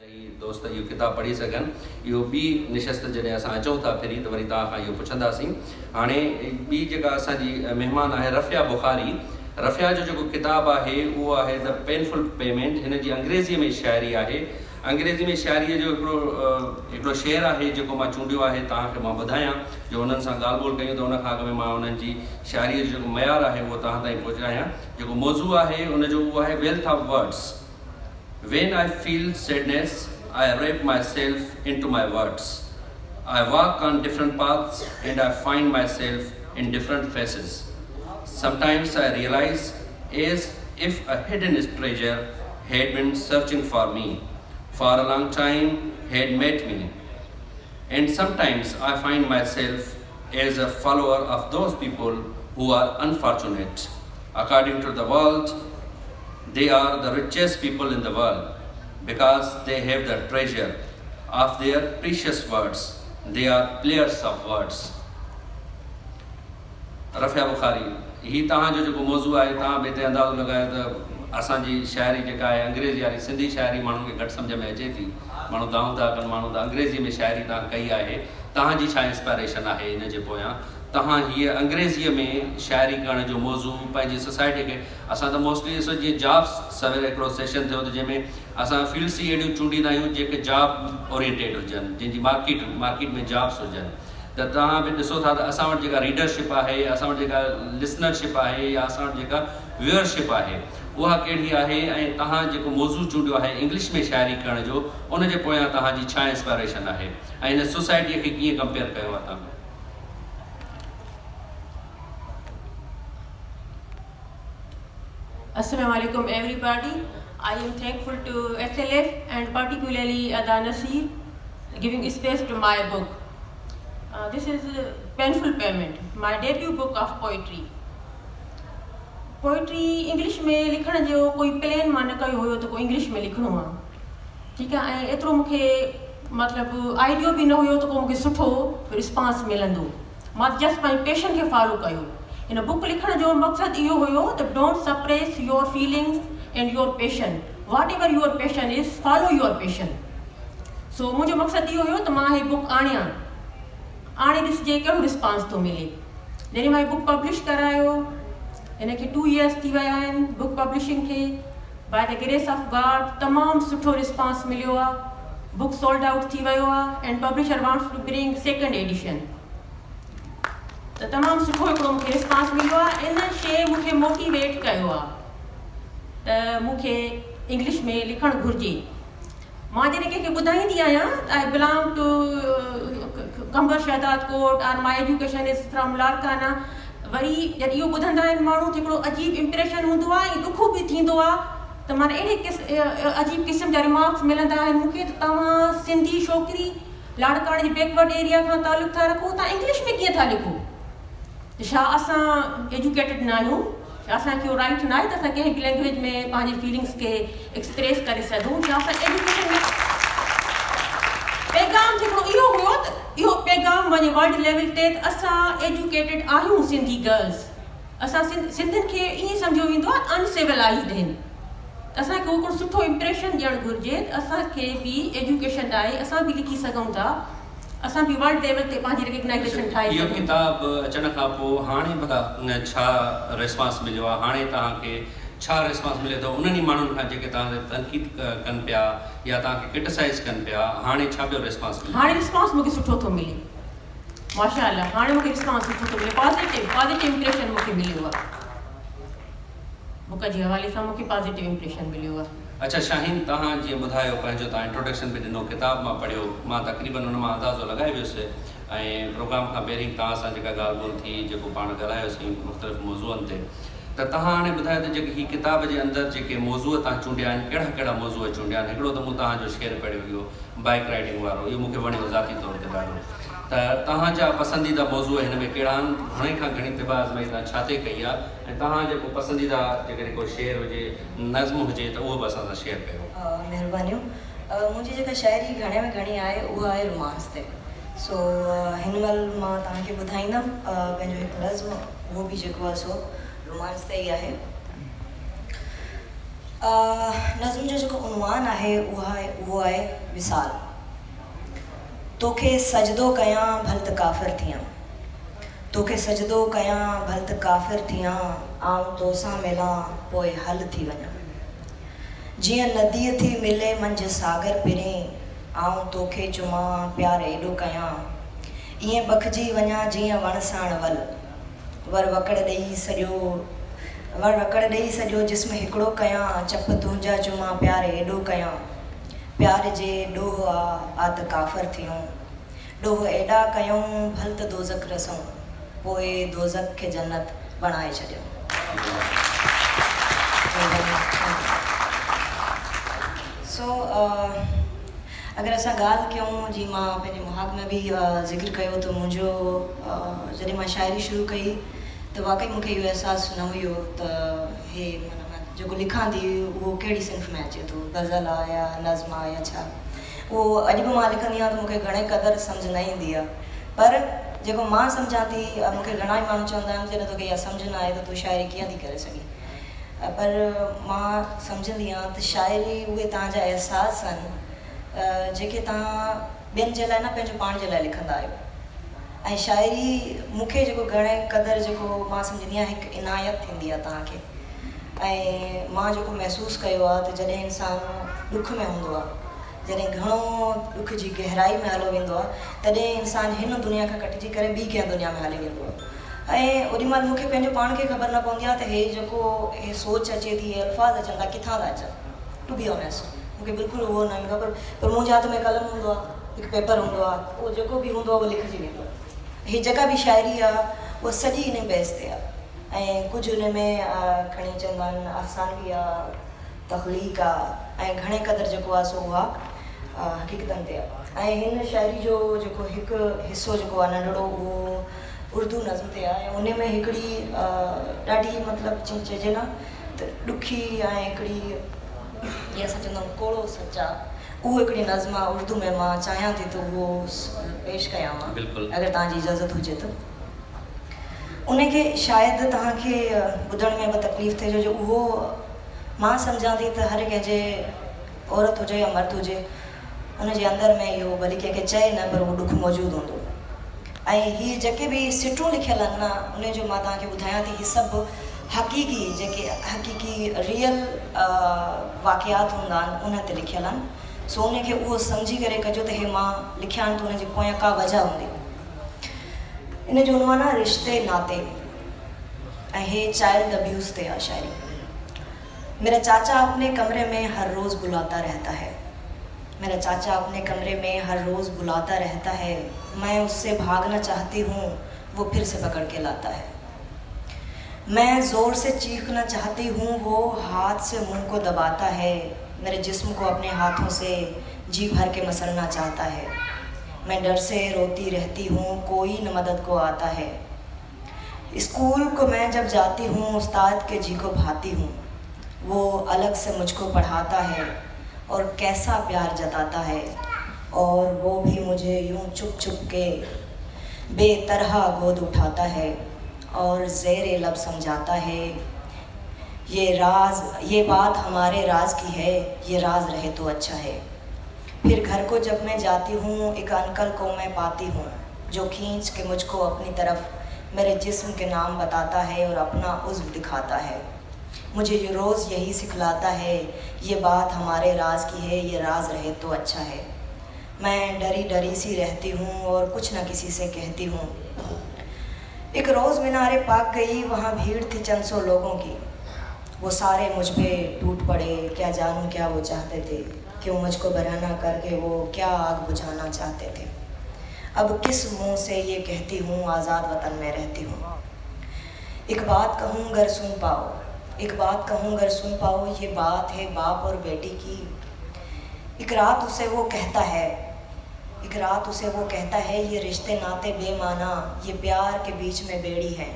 दोस्त इहो किताबु पढ़ी सघनि। इहो ॿी निशस्त जॾहिं असां अचूं था फिरी त वरी तव्हां खां इहो पुछंदासीं। हाणे ॿी जेका असांजी महिमान आहे रफ़िया बुखारी, रफ़िया जो जेको किताबु आहे उहो आहे द पेनफुल पेमेंट। हिन जी अंग्रेज़ीअ में शाइरी आहे। अंग्रेज़ी में शाइरीअ जो हिकिड़ो शेर आहे जेको मां चूंडियो आहे तव्हांखे मां ॿुधायां, जो हुननि सां ॻाल्हि ॿोल कयूं त हुन खां अॻु में मां हुननि जी शाइरीअ जो जेको मयारु आहे उहो तव्हां ताईं पहुचायां। जेको मौज़ू आहे उनजो उहो आहे wealth of words. When I feel sadness, I wrap myself into my words. I walk on different paths and I find myself in different faces. Sometimes I realize as if a hidden treasure had been searching for me, for a long time had met me. And sometimes I find myself as a follower of those people who are unfortunate. According to the world, they are the richest people in the world because they have the treasure of their precious words. They are players of words. Rafia Bukhari, ही तव्हांजो जेको मौज़ू आहे, तव्हां बि हिते अंदाज़ो लॻायो त असांजी शाइरी जेका आहे अंग्रेज़ी वारी, सिंधी शाइरी माण्हुनि खे घटि सम्झ में अचे थी। माण्हू दाऊं था कनि, माण्हू त अंग्रेज़ी में शाइरी तव्हां कई आहे। तव्हांजी छा इंस्पायरेशन आहे इन जे पोयां? तव्हां हीअ अंग्रेज़ीअ में शाइरी करण जो मौज़ू पंहिंजी सोसाइटी खे, असां त मोस्टली ॾिसो जीअं जॉब्स सवेल हिकिड़ो सेशन थियो त जंहिंमें असां फील्ड्स ई अहिड़ियूं चूंडींदा आहियूं जेके जॉब ओरिएंटेड हुजनि, जंहिंजी मार्केट में जॉब्स हुजनि। त तव्हां बि ॾिसो था त असां वटि जेका रीडरशिप आहे, असां वटि जेका लिसनरशिप आहे, या असां वटि जेका व्यूअरशिप आहे उहा कहिड़ी आहे, ऐं तव्हां जेको मौज़ू चूंडियो आहे इंग्लिश में शाइरी करण जो, उनजे पोयां तव्हांजी छा इंस्पायरेशन आहे ऐं हिन सोसाइटीअ खे कीअं कंपेयर कयो आहे तव्हां? Assalamu alaikum everybody. I am thankful to SLF and particularly Ada Nasir giving space to my book. This is Painful Payment, my debut book of poetry. Poetry English में लिखण जो कोई प्लान मां न कयो हुयो त कोई इंग्लिश में लिखणो आहे, ठीकु आहे। ऐं एतिरो मूंखे मतिलबु आइडियो बि न हुयो त को मूंखे सुठो रिस्पॉन्स मिलंदो। मां जस्ट पंहिंजे पैशन खे फॉलो कयो। इन बुक लिखण जो मक़सदु इहो हुयो त don't suppress your feelings and your passion, whatever your passion is, follow your passion. So मुंहिंजो मक़सदु इहो हुयो त मां हीअ बुक आणियां, आणे ॾिसजे कहिड़ो रिस्पॉन्स थो मिले। जॾहिं मां हीअ बुक पब्लिश करायो, हिनखे 2 years थी विया आहिनि बुक पब्लिशिंग खे। By the grace of God तमामु सुठो रिस्पॉन्स मिलियो आहे। बुक सोल्ड आउट थी वियो आहे and publisher wants to bring 2nd edition। त तमामु सुठो हिकिड़ो मूंखे रिस्पॉन्स मिलियो आहे। इन शइ मूंखे मोटिवेट कयो आहे त मूंखे इंग्लिश में लिखणु घुरिजे। मां जॾहिं कंहिंखे ॿुधाईंदी आहियां त आई बिलोंग टू कंबर शहदाद कोट और my education is from Larkana, वरी जॾहिं इहो ॿुधंदा आहिनि माण्हू त हिकिड़ो अजीब इम्प्रेशन हूंदो आहे ऐं ॾुख बि थींदो आहे त माना अहिड़े अजीब क़िस्म जा रिमार्क्स मिलंदा आहिनि मूंखे त तव्हां सिंधी छोकिरी लाड़काणे जे बैकवर्ड एरिया खां तालुक़ु था रखो, तव्हां इंग्लिश में कीअं था लिखो? छा असां एजुकेटेड न आहियूं? छा असांखे इहो राइट न आहे त असां कंहिं बि लैंग्वेज में पंहिंजी फीलिंग्स खे एक्सप्रेस करे सघूं? छा असां एजुकेशन में पैगाम जेको इहो हुयो त इहो पैगाम वञे वर्ल्ड लेवल ते त असां एजुकेटेड आहियूं सिंधी गर्ल्स। असां सिंधियुनि खे ईअं सम्झो वेंदो आहे अनसिविलाइज़्ड आहिनि। असांखे उहो हिकिड़ो सुठो इम्प्रेशन ॾियणु घुरिजे त असांखे बि एजुकेशन आहे, असां बि लिखी सघूं था, असां बि वर्ल्ड लेवल ते पंहिंजी रिकग्नाइज़ेशन ठाहे सघूं। इहो किताबु अचण खां पोइ हाणे भला छा रिस्पॉन्स मिलियो आहे? हाणे तव्हांखे छा रिस्पॉन्स मिले थो उन्हनि माण्हुनि खां जेके तव्हां ते तनक़ीद कनि पिया या तव्हांखे क्रिटिसाइज़ कनि पिया? हाणे छा पियो रिस्पॉन्स मिले? हाणे रिस्पॉन्स मूंखे सुठो थो मिले, माशाअल्लाह। हाणे मूंखे रिस्पॉन्स सुठो थो मिले, पॉज़िटिव इम्प्रेशन मूंखे मिलियो आहे। बुक जे हवाले सां मूंखे पॉज़िटिव इम्प्रेशन मिलियो आहे। अच्छा शाहीन, तव्हां जीअं ॿुधायो पंहिंजो, तव्हां इंट्रोडक्शन बि ॾिनो, किताबु मां पढ़ियो, मां तक़रीबन हुन मां अंदाज़ो लॻाए वियुसि ऐं प्रोग्राम खां पहिरीं तव्हां सां जेका ॻाल्हि ॿोल थी, जेको पाण ॻाल्हायोसीं मुख़्तलिफ़ मौज़ूअनि ते, त तव्हां हाणे ॿुधायो त जेके हीअ किताब जे अंदरि जेके मौज़ूअ तव्हां चूंडिया आहिनि, कहिड़ा कहिड़ा मौज़ूअ चूंडिया आहिनि? हिकिड़ो त मूं तव्हांजो शेर पढ़ियो हुयो बाइक राइडिंग वारो, इहो मूंखे वणियो ज़ाती तौर ते ॾाढो। त तव्हांजा पसंदीदा मौज़ू हिन में कहिड़ा आहिनि? घणे खां घणी तिबा आज़माई तव्हां छा ते कई आहे? ऐं तव्हां जेको पसंदीदा जेकॾहिं को शेर हुजे, नज़्म हुजे त उहो बि असां सां शेयर कयो। महिरबानियूं। मुंहिंजी जेका शाइरी घणे में घणी आहे उहा आहे रोमांस ते। सो हिन महिल मां तव्हांखे ॿुधाईंदमि पंहिंजो हिकु नज़्म, उहो बि जेको आहे सो रोमांस ते ई आहे। नज़्म जो जेको उनवान आहे उहो आहे विसाल। तोखे सजदो कयां भल त काफ़िर थियां, तोखे सजदो कयां भल त काफ़िर थियां, आऊं तोसां मिलां पोइ हल थी वञां। जीअं नदीअ थी मिले मंझि सागर पिरे, आऊं तोखे चुमां प्यार एॾो कयां। ईअं बखजी वञां जीअं वण साण वल, वर वकड़ ॾेई सॼो जिस्म हिकिड़ो कयां। चप तुंहिंजा चुमां प्यार एॾो कयां, प्यार जे ॾोह आ त काफ़िर थियूं। ॾोह एॾा कयूं भल त दोज़ख रसूं, पोइ दोज़ख खे जन्नत बणाए छॾियूं। सो अगरि असां ॻाल्हि कयूं, जीअं मां पंहिंजे मुहाक में बि ज़िक्र कयो त मुंहिंजो जॾहिं मां शाइरी शुरू कई त वाक़ई मूंखे इहो अहसासु न हुयो त हे माना जेको लिखां थी उहो कहिड़ी सिंफ़ में अचे थो, गज़ल आहे या नज़्म आहे या छा। उहो अॼु बि मां लिखंदी आहियां त मूंखे घणे क़दुरु सम्झ न ईंदी आहे, पर जेको मां सम्झां थी, मूंखे घणा ई माण्हू चवंदा आहिनि जॾहिं तोखे इहा सम्झ न आहे त तूं शाइरी कीअं थी करे सघीं। पर मां सम्झंदी आहियां त शाइरी उहे तव्हांजा अहसास आहिनि जेके तव्हां ॿियनि जे लाइ न पंहिंजो पाण जे लाइ लिखंदा आहियो। ऐं शाइरी मूंखे जेको घणे क़दुरु जेको मां सम्झंदी आहियां हिकु इनायत थींदी आहे तव्हांखे। ऐं मां जेको महसूसु कयो आहे त जॾहिं इंसानु ॾुख में हूंदो आहे, जॾहिं घणो ॾुख जी गहराई में हलो वेंदो आहे, तॾहिं इंसानु हिन दुनिया खां कटिजी करे ॿी कंहिं दुनिया में हली वेंदो आहे। ऐं ओॾीमहिल मूंखे पंहिंजो पाण खे ख़बर न पवंदी आहे त हे जेको हे सोच अचे थी, हे अल्फाज़ अचनि था, किथां था अचनि। टू बी ऑनेस्ट मूंखे बिल्कुलु उहो न ख़बर, पर मुंहिंजे हथ में कलम हूंदो आहे, हिकु पेपर हूंदो आहे, उहो जेको बि हूंदो आहे उहो लिखिजी वेंदो आहे। हीअ जेका बि शाइरी आहे उहा सॼी इन बेस ते आहे, ऐं कुझु हुन में खणी चवंदा आहिनि अफ़सानवी आहे, तख़लीक़ आहे, ऐं घणे क़दुरु जेको आहे सो उहा हक़ीक़तनि ते आहे। ऐं हिन शाइरी जो जेको हिकु हिसो जेको आहे नंढिड़ो, उहो उर्दू नज़्म ते आहे। ऐं उन में हिकिड़ी ॾाढी मतिलबु चइजे न त ॾुखी ऐं हिकिड़ी जीअं असां चवंदा आहियूं कोड़ो सचा, उहो हिकिड़ी नज़्म आहे उर्दू में। मां चाहियां थी त उहो पेश कयां मां, अगरि तव्हांजी इजाज़त हुजे त। उनखे शायदि तव्हांखे ॿुधण में बि तकलीफ़ थिए, जो उहो मां सम्झां थी त हर कंहिंजे औरत हुजे या मर्द हुजे, उनजे अंदरि में इहो भली कंहिंखे चए न, पर उहो ॾुख मौजूदु हूंदो। ऐं हीअ जेके बि सिटूं लिखियल आहिनि न, उनजो मां तव्हांखे ॿुधायां थी, हीअ सभु हक़ीक़ी जेके हक़ीक़ी रियल वाक़ियात हूंदा आहिनि उन ते लिखियल आहिनि। सो उनखे उहो सम्झी करे कजो त हे मां लिखिया आहिनि त उनजे पोयां का वजह हूंदी। इन जो उनवान आहे रिश्ते नाते, ऐं हे चाइल्ड अब्यूज़ ते आहे शाइरी। मेरा चाचा अपने कमरे में हर रोज़ बुलाता रहता है, मेरा चाचा अपने कमरे में हर रोज़ बुलाता रहता है, मैं उससे भागना चाहती हूँ, वो फिर से पकड़ के लाता है। मैं ज़ोर से चीखना चाहती हूँ, वो हाथ से मुंह को दबाता है, मेरे जिस्म को अपने हाथों से जी भर के मसलना चाहता है। मैं डर से रोती रहती हूँ, कोई न मदद को आता है। स्कूल को मैं जब जाती हूँ, उस्ताद के जी को भाती हूँ, वो अलग से मुझको पढ़ाता है और कैसा प्यार जताता है, और वो भी मुझे यूं चुप चुप के बेतरह गोद उठाता है और ज़ेरे लब समझाता है, ये बात हमारे राज की है, ये राज रहे तो अच्छा है। फिर घर को जब मैं जाती हूँ, एक अंकल को मैं पाती हूँ, जो खींच के मुझको अपनी तरफ मेरे जिस्म के नाम बताता है और अपना उज़्व दिखाता है। मुझे ये रोज़ यही सिखलाता है, ये बात हमारे राज की है, ये राज रहे तो अच्छा है। मैं डरी डरी सी रहती हूँ और कुछ न किसी से कहती हूँ। एक रोज़ मीनारे पाक गई, वहाँ भीड़ थी चंद सौ लोगों की, वो सारे मुझ पे टूट पड़े, क्या जानूँ क्या वो चाहते थे, क्यों मुझको बरहना करके वो क्या आग बुझाना चाहते थे। अब किस मुँह से ये कहती हूँ, आज़ाद वतन में रहती हूँ। एक बात कहूँ अगर सुन पाओ, एक बात कहूँ अगर सुन पाओ, ये बात है बाप और बेटी की। एक रात उसे वो कहता है, एक रात उसे वो कहता है, ये रिश्ते नाते बेमाना, ये प्यार के बीच में बेड़ी है,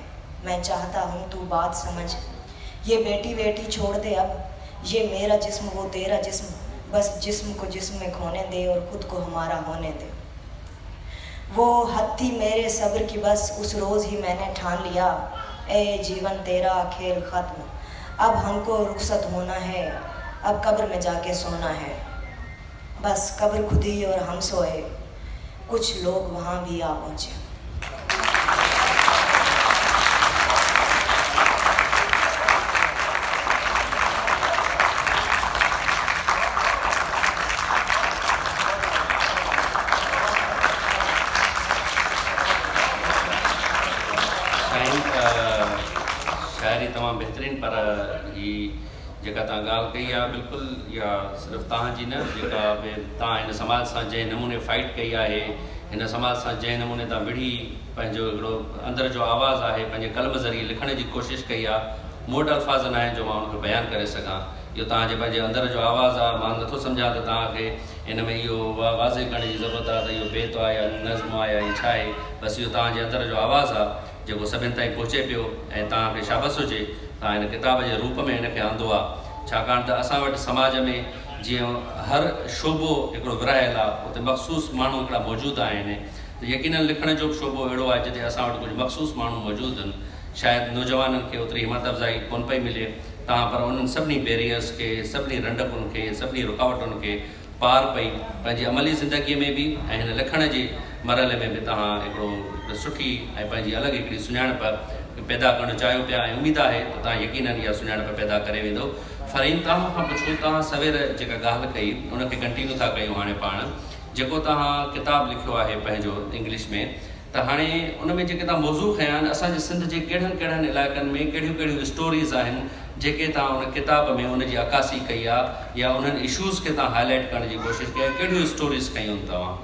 मैं चाहता हूँ तू बात समझ। ये बेटी बेटी छोड़ दे अब, ये मेरा जिस्म वो तेरा जिस्म, बस जिस्म को जिस्म में खोने दे और ख़ुद को हमारा होने दे। वो हद थी मेरे सब्र की बस, उस रोज़ ही मैंने ठान लिया, ए जीवन तेरा खेल ख़त्म, अब हमको रुखसत होना है, अब कब्र में जाके सोना है, बस कब्र खुदी और हम सोए, कुछ लोग वहाँ भी आ पहुँचे। शायरी तमामु बहितरीन, पर ही जेका तव्हां ॻाल्हि कई आहे बिल्कुलु इहा सिर्फ़ु तव्हांजी न, जेका बि तव्हां हिन समाज सां जंहिं नमूने फाइट कई आहे, हिन समाज सां जंहिं नमूने तव्हां विढ़ी पंहिंजो हिकिड़ो अंदरि जो आवाज़ु आहे पंहिंजे कलम ज़रिए लिखण जी कोशिशि कई आहे, मूं वटि अल्फाज़ न आहिनि जो मां उनखे बयानु करे सघां। इहो तव्हांजे पंहिंजे अंदरि जो आवाज़ु आहे, मां नथो सम्झां त तव्हांखे हिन में इहो वाज़े करण जी ज़रूरत आहे त इहो बेत आहे या नज़्म आहे या छा आहे, बसि इहो तव्हांजे अंदरि जो आवाज़ु आहे जेको सभिनि ताईं पहुचे पियो, ऐं तव्हांखे शाबस हुजे तव्हां हिन किताब जे रूप में हिनखे आंदो आहे। छाकाणि त असां वटि समाज में जीअं हर शोबो हिकिड़ो विरहायल आहे, उते मख़सूस माण्हू हिकिड़ा मौजूदु आहिनि, त यकीनन लिखण जो बि शोबो अहिड़ो आहे जिते असां वटि कुझु मख़सूस माण्हू मौजूदु आहिनि। शायदि नौजवाननि खे ओतिरी हिमत अफ़ज़ाई कोन पई मिले तव्हां, पर उन्हनि सभिनी बैरियर्स खे, सभिनी रंडकुनि खे, सभिनी रुकावटुनि खे पार पई पंहिंजी अमली ज़िंदगीअ में बि ऐं हिन लिखण जे मरहले में बि तव्हां हिकिड़ो सुठी ऐं पंहिंजी अलॻि हिकिड़ी सुञाणप पैदा करणु चाहियो पिया, ऐं उमेदु आहे त तव्हां यकीनन इहा सुञाणप पैदा करे वेंदो। फ़रहीन, तव्हां खां पुछो, तव्हां सवेर जेका ॻाल्हि कई उनखे कंटिन्यू था कयूं हाणे पाण, जेको तव्हां किताबु लिखियो आहे पंहिंजो इंग्लिश में, त हाणे उन में जेके तव्हां मौज़ू खयां आहिनि, असांजे सिंध जे कहिड़नि कहिड़नि इलाइक़नि में कहिड़ियूं कहिड़ियूं स्टोरीज़ आहिनि जेके तव्हां उन किताब में उनजी अकासी कई आहे, या उन्हनि इशूज़ खे तव्हां हाईलाइट करण जी कोशिशि कई आहे, कहिड़ियूं स्टोरीज़ कयूं तव्हां?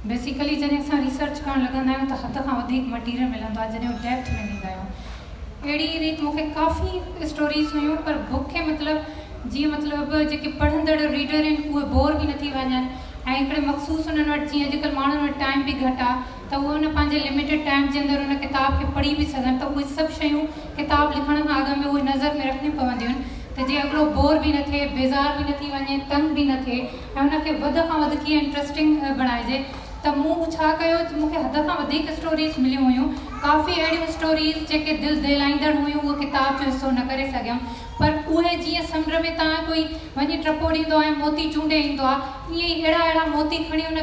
बेसिकली जॾहिं असां रिसर्च करणु लॻंदा आहियूं त हद खां वधीक मटीरियल मिलंदो आहे, जॾहिं डेप्थ में वेंदा आहियूं। अहिड़ी रीति मूंखे काफ़ी स्टोरीज़ हुयूं, पर बुक खे मतिलबु जीअं मतिलबु जेके पढ़ंदड़ रीडर आहिनि उहे बोर बि न थी वञनि, ऐं हिकिड़े मख़सूस उन्हनि वटि जीअं अॼुकल्ह माण्हुनि वटि टाइम बि घटि आहे त उहे हुन पंहिंजे लिमिटेड टाइम जे अंदरि हुन किताब खे पढ़ी बि सघनि, त उहे सभु शयूं किताब लिखण खां अॻु में उहे नज़र में रखणियूं पवंदियूं आहिनि त जीअं हिकिड़ो बोर बि न थिए, बेज़ार बि न थी वञे, तंग बि न थिए, ऐं हुनखे वध खां वधि कीअं इंट्रस्टिंग बणाइजे। त मूं छा कयो, मूंखे हद खां वधीक स्टोरीज़ मिलियूं हुयूं, काफ़ी अहिड़ियूं स्टोरीज़ जेके दिलि दिलाईंदड़ हुयूं, उहो किताब जो हिसो न करे सघियमि, पर उहे जीअं समुंड में तव्हां कोई वञी टपोड़ींदो आहे, मोती चूंडे ईंदो आहे, ईअं ई अहिड़ा मोती खणी हुन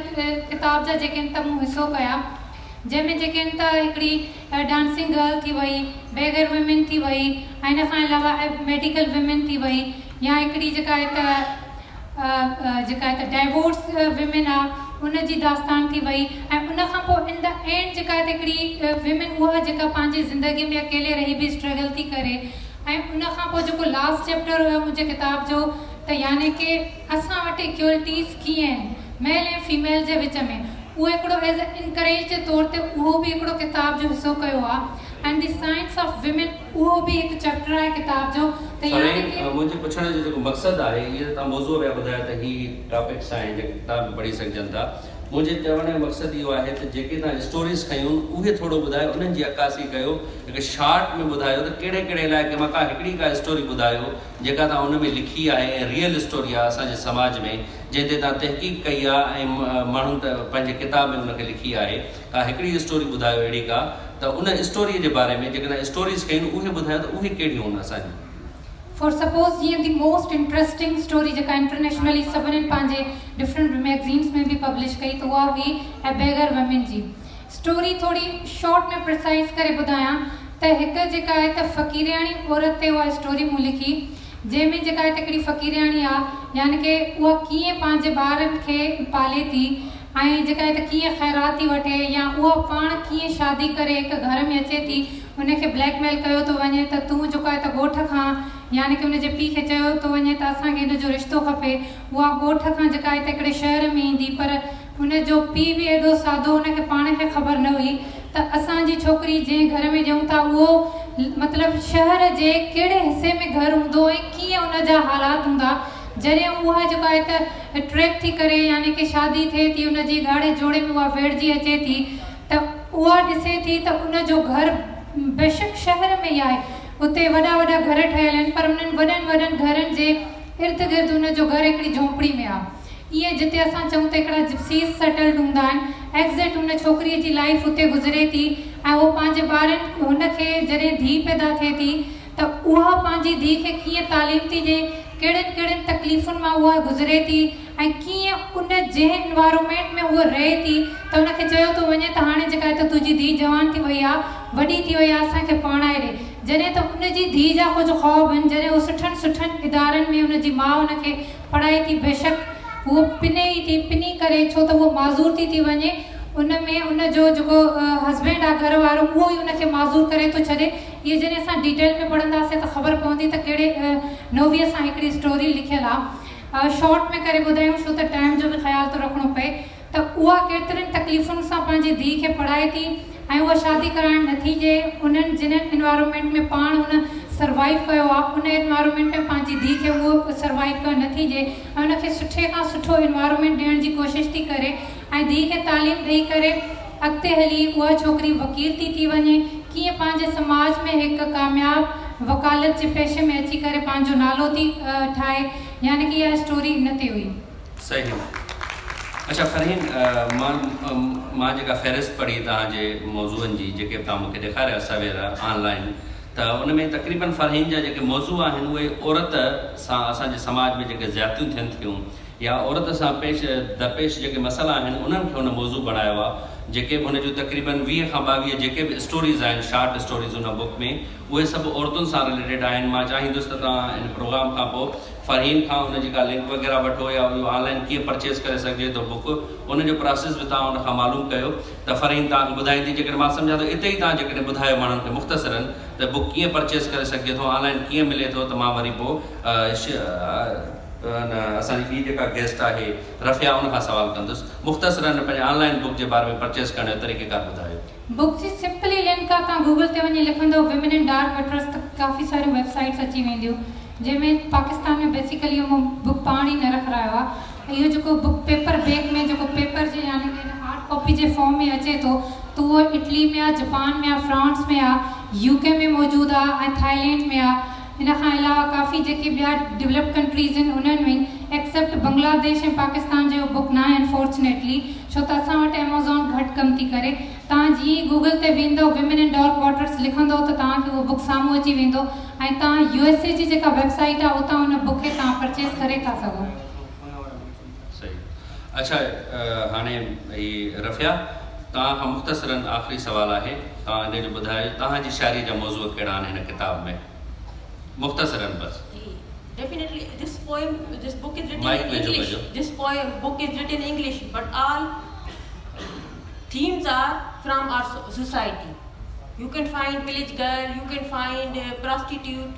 किताब जा जेके आहिनि त मूं हिसो कया, जंहिंमें जेके आहिनि त हिकिड़ी डांसिंग गर्ल थी वई, बेगर वुमेन थी वई, ऐं हिन खां अलावा मेडिकल वुमेन थी वई, या हिकिड़ी जेका आहे त डाइवोर्स विमेन आहे उनजी दास्तान थी वई, ऐं उनखां पोइ इन द एंड जेका आहे त हिकिड़ी विमेन उहा जेका पंहिंजी ज़िंदगी में अकेले रही बि स्ट्रगल थी करे, ऐं उनखां पोइ जेको लास्ट चैप्टर हुयो मुंहिंजे किताब जो, त यानी कि असां वटि इक्वलिटीज़ कीअं आहिनि मेल ऐं फीमेल जे विच में, उहो हिकिड़ो एज़ ए इनकरेज जे तौर ते उहो बि हिकिड़ो किताब जो हिसो कयो आहे, and the science of women उहो बि हिकु चैप्टर आहे किताब जो। त मुंहिंजे पुछण जो जेको मक़सदु आहे, इहे तव्हां मौज़ूअ पिया ॿुधायो त ही टॉपिक्स आहिनि जेके किताब पढ़ी सघजनि था, मुंहिंजे चवण जो मक़सदु इहो आहे त जेके तव्हां स्टोरीज़ खयूं उहे थोरो ॿुधायो, उन्हनि जी अकासी कयो, हिकु शार्ट में ॿुधायो त कहिड़े कहिड़े इलाइक़े मां का स्टोरी ॿुधायो जेका तव्हां उन में लिखी आहे ऐं रियल स्टोरी आहे असांजे समाज में, जंहिं ते तव्हां तहक़ीक़ कई आहे ऐं माण्हुनि त पंहिंजे किताब में उनखे लिखी आहे, का हिकिड़ी स्टोरी ॿुधायो अहिड़ी का, त उन स्टोरीअ जे बारे में जेके तव्हां स्टोरीज़ कयूं उहे ॿुधायो त उहे कहिड़ियूं आहिनि असांजी। फॉर सपोज जीअं दी मोस्ट इंटरेस्टिंग स्टोरी जेका इंटरनेशनली सभिनी पंहिंजे डिफरेंट मैगज़ीन्स में बि पब्लिश कई, त उहा हुई ए बेगर वुमेन जी स्टोरी। थोरी शॉर्ट में प्रिसाइज़ करे ॿुधायां त हिकु जेका आहे त फ़क़ीरियाणी औरत ते उहा स्टोरी मूं लिखी, जंहिंमें जेका आहे त हिकिड़ी फ़क़ीरियाणी आहे, यानी कि उहा कीअं पंहिंजे ॿारनि खे पाले थी, ऐं जेका आहे त कीअं ख़ैरात थी वठे, या उहा पाण कीअं शादी करे हिकु घर में अचे थी, उनखे ब्लैकमेल कयो थो वञे त तूं जेको आहे त ॻोठ खां, यानी कि उनजे पीउ खे चयो थो वञे त असांखे हिन जो रिश्तो खपे, उहा ॻोठ खां जेका आहे त हिकिड़े शहर में ईंदी, पर हुनजो पीउ बि एॾो सादो, हुनखे पाण खे ख़बर न हुई त असांजी छोकिरी जंहिं घर में ॾियूं था उहो मतिलबु शहर जे कहिड़े हिसे में घरु हूंदो ऐं कीअं उनजा हालात हूंदा। जॾहिं उहा जेका आहे त ट्रैक थी करे, यानी कि शादी थिए थी, उनजी ॻाढ़े जोड़े में उहा वेड़जी अचे थी, त उहा ॾिसे थी त उनजो घरु बेशक शहर में ई आहे, उते वॾा वॾा घर ठहियल आहिनि, पर उन्हनि वॾनि वॾनि घरनि जे इर्द गिर्द उनजो घरु हिकिड़ी झोंपड़ी में आहे। ईअं जिते असां चऊं त हिकिड़ा जिप्सीज़ सेटल्ड हूंदा आहिनि, एग्ज़ैक्ट हुन छोकिरीअ जी लाइफ उते गुज़रे थी, ऐं उहो पंहिंजे ॿारनि हुनखे जॾहिं धीउ पैदा थिए थी त त उहा पंहिंजी धीउ खे कीअं तालीम थी ॾे, कहिड़नि कहिड़नि तकलीफ़ुनि मां उहा गुज़रे थी ऐं कीअं उन जंहिं इन्वायरमेंट में उहा रहे थी त उनखे चयो थो वञे त हाणे जेका त तुंहिंजी धीउ जवान थी वई आहे, वॾी थी वई आहे, असांखे पढ़ाए ॾे। जॾहिं त उनजी धीउ जा कुझु ख़्वाब आहिनि, जॾहिं उहो सुठनि इदारनि में उनजी माउ उनखे पढ़ाए थी, बेशक उहो पिनी करे, छो त उहो माज़ूर थी वञे, उन में उनजो जेको हस्बैंड आहे घर वारो उहो ई उनखे माज़ूर करे थो छॾे। इहे जॾहिं असां डिटेल में पढ़ंदासीं त ख़बर पवंदी त कहिड़े नोवीअ सां हिकिड़ी स्टोरी लिखियलु आहे। शॉर्ट में करे ॿुधायूं छो त टाइम जो बि ख़्यालु थो रखिणो पए। त उहा केतिरनि तकलीफ़ुनि सां पंहिंजी धीउ खे पढ़ाए थी ऐं उहा शादी कराइण नथी ॾे। उन्हनि जिन्हनि इन्वायरमेंट में पाण उन सर्वाइव कयो आहे, उन इन्वायरमेंट में पंहिंजी धीउ खे उहो सर्वाइव करणु नथी ॾे ऐं उनखे सुठे खां सुठो इन्वायरमेंट ॾियण जी कोशिशि थी करे ऐं धीउ खे तालीम ॾेई करे अॻिते हली उहा छोकिरी वकील थी वञे, कीअं पंहिंजे समाज में हिकु कामयाबु वकालत जे पेशे में अची करे पंहिंजो नालो थी ठाहे। यानी कि इहा स्टोरी इन ते हुई। सही। अच्छा फरहीन, मां जेका फ़हिरिस्त पढ़ी तव्हांजे मौज़ूअनि जी जेके तव्हां मूंखे ॾेखारिया सवेर ऑनलाइन, त उन में तक़रीबन फरहीन जा जेके मौज़ू आहिनि उहे औरत सां असांजे समाज में जेके ज़्यादतियूं थियनि थियूं या औरत सां दरपेश जेके मसइला आहिनि उन्हनि खे हुन मौज़ू बणायो आहे। जेके बि हुन जूं तक़रीबन 20 खां 22 जेके बि स्टोरीज़ आहिनि, शार्ट स्टोरीज़ हुन बुक में, उहे सभु औरतुनि सां रिलेटेड आहिनि। मां चाहींदुसि त तव्हां इन प्रोग्राम खां पोइ फरहीन खां हुन जी का लिंक वग़ैरह वठो या ऑनलाइन कीअं परचेज़ करे सघिजे थो बुक, उनजो प्रोसेस बि तव्हां उन खां मालूम कयो त फरहीन तव्हांखे ॿुधाईंदी। जेकॾहिं मां सम्झां थो इते ई तव्हां जेकॾहिं ॿुधायो माण्हुनि खे मुख़्तसरनि त बुक कीअं परचेज़ करे सघिजे थो, ऑनलाइन कीअं मिले थो, त मां वरी पोइ असांजी ॿी जेका गेस्ट आहे रफ़िया उन खां सवाल कंदुसि। मुख़्तसरनि पंहिंजे ऑनलाइन बुक जे बारे में परचेज़ करण जो तरीक़ेकार ॿुधायो। बुक जी सिंपली लिंक आहे, तव्हां गूगल ते वञी लिखंदो विमेन इन डार्क मैटर्स त काफ़ी सारियूं वेबसाइट्स अची वेंदियूं, जंहिंमें पाकिस्तान में बेसिकली उहो बुक पाण ई न रखायो आहे। इहो जेको बुक पेपर बैग में जेको पेपर जे यानी कि हार्ड कॉपी जे फॉर्म में अचे थो त उहो इटली में आहे, जापान में आहे, फ्रांस में आहे, यूके में मौजूदु आहे ऐं थाईलैंड में आहे। इन खां अलावा काफ़ी जेके ॿिया डेवलप्ड कंट्रीज़ आहिनि उन्हनि में एक्सेप्ट बांग्लादेश ऐं पाकिस्तान जो बुक न आहे अनफॉर्चुनेटली, छो त असां वटि अमेज़ॉन घटि कमु थी करे। तव्हां जीअं गूगल ते वेंदो विमेन इन डार्क वाटर्स लिखंदो त तव्हांखे उहो बुक साम्हूं अची वेंदो ऐं तव्हां USA जी जेका वेबसाइट आहे उतां उन बुक खे तव्हां परचेज़ करे था सघो। सही। अच्छा हाणे हीअ रफ़िया तव्हां खां मुख़्तसरनि आख़िरी सुवालु आहे, तव्हां इन जो ॿुधायो तव्हांजी शाइरी जा मौज़ू कहिड़ा आहिनि हिन किताब में, मुख़्तसरन बस। Definitely, this book is written in English. This book is written in English, but all themes are from our society. You can find village girl, you can find prostitute,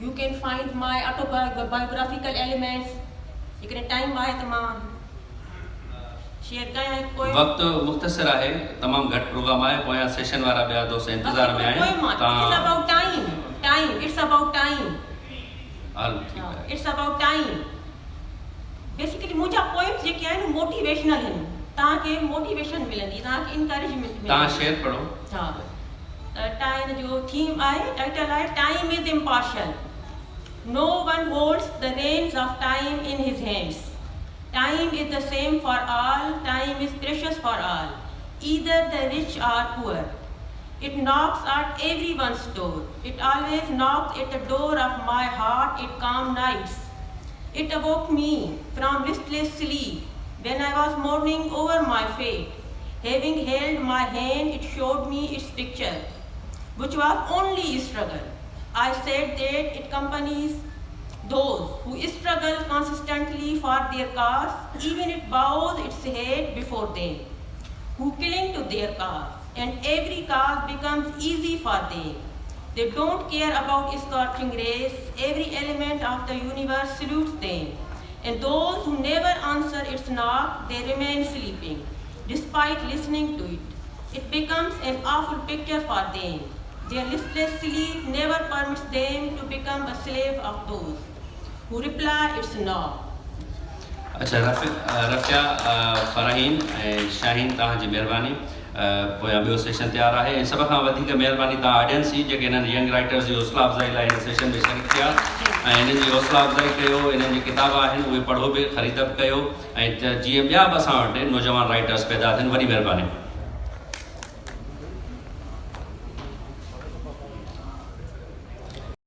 you can find my autobiographical elements. You can time आए तमाम share कया है कोई वक्त मुख़्तसर आहे, तमाम घट programme आहे, पोयां सेशन वारा ॿिया दोस्त इंतज़ार में आहिनि। It's about time. It's about time. It's about time. Basically मुझा poems जेके आहिनि मोटिवेशनल आहिनि, तव्हांखे मोटिवेशन मिलंदी, तव्हांखे इनकरेजमेंट मिलंदी। तव्हां शेयर पढ़ो। हाँ, टाइम जो थीम आहे, टाइटल आहे time is impartial, no one holds the reins of time in his hands, time is the same for all, time is precious for all, either the rich or poor, it knocks at everyone's door, it always knocks at the door of my heart at calm nights, it awoke me from restless sleep when I was mourning over my fate, having held my hand it showed me its picture, which was only struggle. I said that it accompanies those who struggle consistently for their cause, even it bows its head before them, who cling to their cause, and every cause becomes easy for them. They don't care about scorching rays, every element of the universe salutes them, and those who never answer its knock, they remain sleeping, despite listening to it. It becomes an awful picture for them. Their listless sleep never permits them to become a slave of those who reply its knock. अच्छा रफ़िया, फरहीन ऐं शाहीन तव्हांजी महिरबानी। पोयां ॿियो session तयारु आहे ऐं सभ खां वधीक महिरबानी तव्हां ऑडियंस जी जेके हिननि यंग राइटर्स जी हौसला अफ़ज़ाई लाइ हिन सेशन में शरीक थिया ऐं हिननि जी हौसला अफ़ज़ाई कयो, हिननि जी किताब आहिनि उहे पढ़ो बि, ख़रीद बि कयो ऐं जीअं ॿिया बि असां वटि नौजवान राइटर्स पैदा थियनि। वॾी महिरबानी।